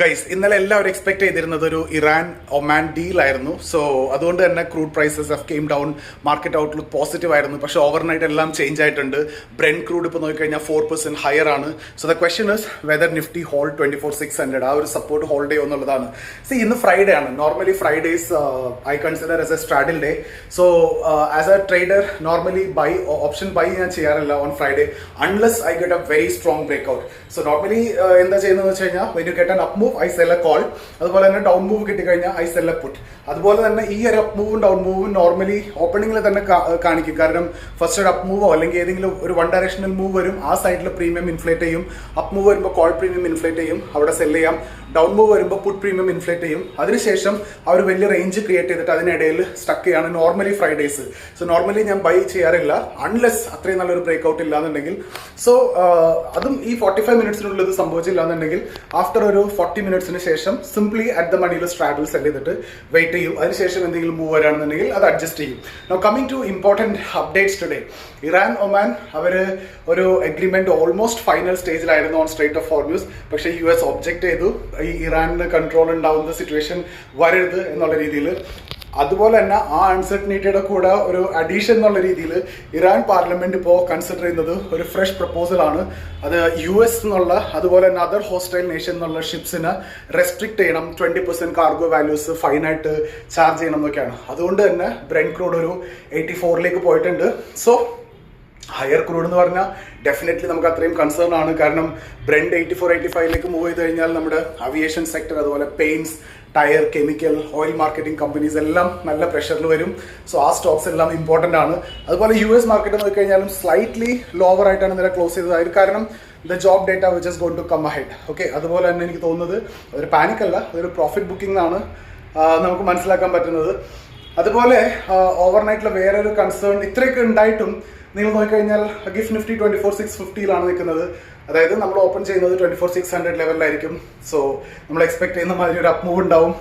Guys ഇന്നലെ എല്ലാവരും expect ചെയ്തിരുന്നത് ഒരു ഇറാൻ ഒമാൻ ഡീൽ ആയിരുന്നു. സോ അതുകൊണ്ട് തന്നെ crude prices have came down, market outlook positive ആയിരുന്നു. പക്ഷേ ഓവർനൈറ്റ് എല്ലാം ചേഞ്ച് ആയിട്ടുണ്ട്. ബ്രെൻഡ് ക്രൂഡ് ഇപ്പോൾ നോക്കിക്കഴിഞ്ഞാൽ 4% ഹയർ ആണ്. So the question is whether Nifty hold 24,600, ആ ഒരു സപ്പോർട്ട് ഹോൾഡ് ചെയ്യുമോ എന്നുള്ളതാണ്. ഇന്ന് ഫ്രൈഡേ ആണ്. Normally Fridays I consider as a straddle day. So as a trader normally option buy ഞാൻ ചെയ്യാറില്ല on Friday unless I get a very strong breakout. So normally എന്താ ചെയ്യുന്നതെന്ന് വെച്ച് കഴിഞ്ഞാൽ when you get an up move I sell a call, അതുപോലെ തന്നെ down move കിട്ടിക്കഴിഞ്ഞാൽ I sell a put. അതുപോലെ തന്നെ ഈ ഒരു അപ്പ് മൂവും ഡൗൺ മൂവും നോർമലി ഓപ്പണിംഗിൽ തന്നെ കാണിക്കും. കാരണം ഫസ്റ്റ് ഒരു അപ്പ് മൂവോ അല്ലെങ്കിൽ ഏതെങ്കിലും ഒരു വൺ ഡയറക്ഷണൽ മൂവ് വരും, ആ സൈഡിൽ പ്രീമിയം ഇൻഫ്ലേറ്റ് ചെയ്യും. അപ്പ് മൂവ് വരുമ്പോൾ കോൾ പ്രീമിയം ഇൻഫ്ലേറ്റ് ചെയ്യും, അവിടെ സെൽ ചെയ്യാം. ഡൗൺ മൂവ് വരുമ്പോൾ പുട്ട് പ്രീമിയം ഇൻഫ്ലേറ്റ് ചെയ്യും. അതിനുശേഷം അവർ വലിയ റേഞ്ച് ക്രിയേറ്റ് ചെയ്തിട്ട് അതിനിടയിൽ സ്റ്റക്ക് ചെയ്യാണ് നോർമലി ഫ്രൈഡേസ്. സോ നോർമലി ഞാൻ ബൈ ചെയ്യാറില്ല അൺലെസ് അത്രയും നല്ലൊരു ബ്രേക്ക് ഔട്ട് ഇല്ലാന്നുണ്ടെങ്കിൽ. സോ അതും ഈ 45 മിനിറ്റ്സിനുള്ളിൽ ഇത് സംഭവിച്ചില്ല എന്നുണ്ടെങ്കിൽ ആഫ്റ്റർ ഒരു 40 മിനിറ്റ്സിന് ശേഷം സിംപ്ലി അറ്റ് ദ മണിയിൽ സ്ട്രാഡിൽ സെൽ ചെയ്തിട്ട് വെയിറ്റ് ചെയ്യും. അതിനുശേഷം എന്തെങ്കിലും മൂവ് വരാണെന്നുണ്ടെങ്കിൽ അത് അഡ്ജസ്റ്റ് ചെയ്യും. Now coming to important updates today. Iran Oman അവർ ഒരു എഗ്രിമെന്റ് ഓൾമോസ്റ്റ് ഫൈനൽ സ്റ്റേജിലായിരുന്നു ഓൺ സ്ട്രേറ്റ് ഓഫ് ഹോർമ്യൂസ്. പക്ഷേ US ഒബ്ജക്ട് ചെയ്തു, ഈ ഇറാനിന് കൺട്രോൾ ഉണ്ടാവുന്ന സിറ്റുവേഷൻ വരരുത് എന്നുള്ള രീതിയിൽ. അതുപോലെ തന്നെ ആ അൺസർട്ടനിറ്റിയുടെ കൂടെ ഒരു അഡീഷൻ എന്നുള്ള രീതിയിൽ ഇറാൻ പാർലമെന്റ് ഇപ്പോൾ കൺസിഡർ ചെയ്യുന്നത് ഒരു ഫ്രഷ് പ്രപ്പോസൽ ആണ്. അത് US എന്നുള്ള അതുപോലെ തന്നെ അതർ ഹോസ്റ്റൈൽ നേഷൻ എന്നുള്ള ഷിപ്സിന് റെസ്ട്രിക്ട് ചെയ്യണം, 20% കാർഗോ വാല്യൂസ് ഫൈനായിട്ട് ചാർജ് ചെയ്യണം എന്നൊക്കെയാണ്. അതുകൊണ്ട് തന്നെ ബ്രെൻഡ് ക്രൂഡ് ഒരു 84ലേക്ക് പോയിട്ടുണ്ട്. സോ ഹയർ ക്രൂഡ് എന്ന് പറഞ്ഞാൽ ഡെഫിനറ്റ്ലി നമുക്ക് അത്രയും കൺസേൺ ആണ്. കാരണം ബ്രെൻഡ് 84-85ലേക്ക് മൂവ് ചെയ്ത് കഴിഞ്ഞാൽ നമ്മുടെ അവിയേഷൻ സെക്ടർ, അതുപോലെ paints, tyre, chemical, oil marketing companies എല്ലാം നല്ല പ്രഷറിൽ വരും. സോ ആ സ്റ്റോക്സ് എല്ലാം ഇമ്പോർട്ടൻ്റ് ആണ്. അതുപോലെ US മാർക്കറ്റ് നോക്കിക്കഴിഞ്ഞാലും സ്ലൈറ്റ്ലി ലോവർ ആയിട്ടാണ് ഇന്നലെ ക്ലോസ് ചെയ്തത്. അതിന് കാരണം the job data which is going to come ahead. Okay, അതുപോലെ തന്നെ എനിക്ക് തോന്നുന്നത് അതൊരു പാനിക് അല്ല, അതൊരു പ്രോഫിറ്റ് ബുക്കിംഗ് ആണ് നമുക്ക് മനസ്സിലാക്കാൻ പറ്റുന്നത്. അതുപോലെ ഓവർനൈറ്റിൽ വേറൊരു കൺസേൺ ഇത്രയൊക്കെ ഉണ്ടായിട്ടും നിങ്ങൾ നോക്കിക്കഴിഞ്ഞാൽ ഗിഫ്റ്റ് നിഫ്റ്റി 24,650 നിൽക്കുന്നത്. അതായത് നമ്മൾ ഓപ്പൺ ചെയ്യുന്നത് 24,600 ലെവലിലായിരിക്കും. സോ നമ്മൾ എക്സ്പെക്ട് ചെയ്യുന്ന മാതിരി ഒരു അപ്പ് മൂവ് ഉണ്ടാവും,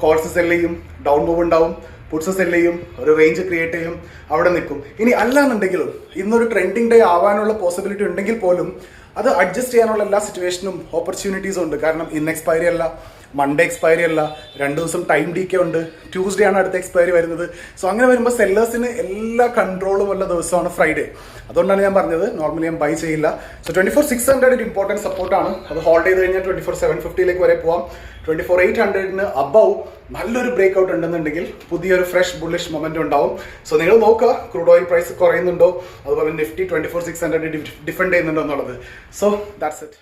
കോൾസ് സെൽ ചെയ്യും, ഡൗൺ മൂവ് ഉണ്ടാവും, പുട്സ് സെൽ ചെയ്യും, ഒരു റേഞ്ച് ക്രിയേറ്റ് ചെയ്യും, അവിടെ നിൽക്കും. ഇനി അല്ലാന്നുണ്ടെങ്കിലും ഇന്നൊരു ട്രെൻഡിങ് ഡേ ആവാനുള്ള പോസിബിലിറ്റി ഉണ്ടെങ്കിൽ പോലും അത് അഡ്ജസ്റ്റ് ചെയ്യാനുള്ള എല്ലാ സിറ്റുവേഷനും ഓപ്പർച്യൂണിറ്റീസും ഉണ്ട്. കാരണം ഇന്ന് എക്സ്പയറി അല്ല, മൺഡേ എക്സ്പയറി അല്ല, 2 ദിവസം ടൈം ഡീക്കെ ഉണ്ട്, ട്യൂസ്ഡേ ആണ് അടുത്ത എക്സ്പയറി വരുന്നത്. സോ അങ്ങനെ വരുമ്പോൾ സെല്ലേഴ്സിന് എല്ലാ കൺട്രോളും ഉള്ള ദിവസമാണ് ഫ്രൈഡേ. അതുകൊണ്ടാണ് ഞാൻ പറഞ്ഞത് നോർമലി ഞാൻ ബൈ ചെയ്യില്ല. സോ 24,600 ഒരു ഇമ്പോർട്ടൻറ്റ് സപ്പോർട്ടാണ്. അത് ഹോൾഡ് ചെയ്ത് കഴിഞ്ഞാൽ 24,750 വരെ പോവാം. 24,800 അബവ് നല്ലൊരു ബ്രേക്ക് ഔട്ട് ഉണ്ടെന്നുണ്ടെങ്കിൽ പുതിയൊരു ഫ്രഷ് ബുള്ളിഷ് മൊമെന്റ് ഉണ്ടാവും. സോ നിങ്ങൾ നോക്കുക ക്രൂഡ് ഓയിൽ പ്രൈസ് കുറയുന്നുണ്ടോ, അതുപോലെ നിഫ്റ്റി 24,600 ഡിഫെൻഡ് ചെയ്യുന്നുണ്ടോ എന്നുള്ളത്. So that's it.